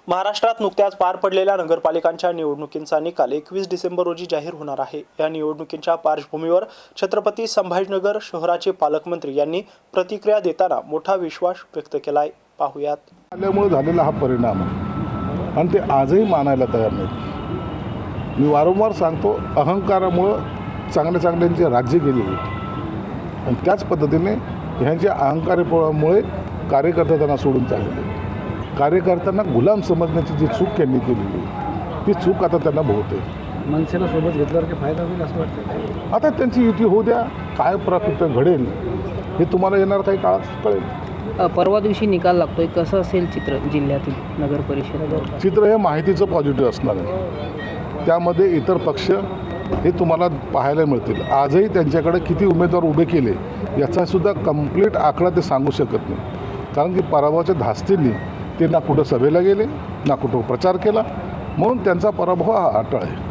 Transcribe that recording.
महाराष्ट्रात नुकत्याच पार पडलेल्या नगरपालिकांच्या निवडणुकींचा निकाल 21 डिसेंबर रोजी जाहीर होणार आहे। या निवडणुकींच्या पार्श्वभूमीवर छत्रपती संभाजीनगर शहराचे पालकमंत्री यांनी प्रतिक्रिया देताना मोठा विश्वास व्यक्त केलाय। पाहुयात। आल्यामुळे झालेला हा परिणाम आहे आणि ते आजही मानायला तयार नाहीत। मी वारंवार सांगतो, अहंकारामुळे चांगल्या राज्य गेले आणि त्याच पद्धतीने ह्यांच्या अहंकारामुळे कार्यकर्ते त्यांना सोडून चाललेले। कार्यकर्त्यांना गुलाम समजण्याची जी चूक त्यांनी केलेली ती चूक आता त्यांना भोवते। मनसेला सोबत घेतल्यावर काही फायदा होईल असं वाटतं? आता त्यांची युती होऊ द्या, काय प्रकृती घडेल हे तुम्हाला येणार काही काळात कळेल। परवा दिवशी निकाल लागतोय, कसं असेल चित्र जिल्ह्यातील नगर परिषद? चित्र हे माहितीचं पॉझिटिव्ह असणार आहे। त्यामध्ये इतर पक्ष हे तुम्हाला पाहायला मिळतील। आजही त्यांच्याकडे किती उमेदवार उभे केले याचासुद्धा कंप्लीट आकडा ते सांगू शकत नाही, कारण की पराभवाच्या धास्तीने ते ना कुठं सभेला गेले ना कुठं प्रचार केला, म्हणून त्यांचा पराभव हा अटळ आहे।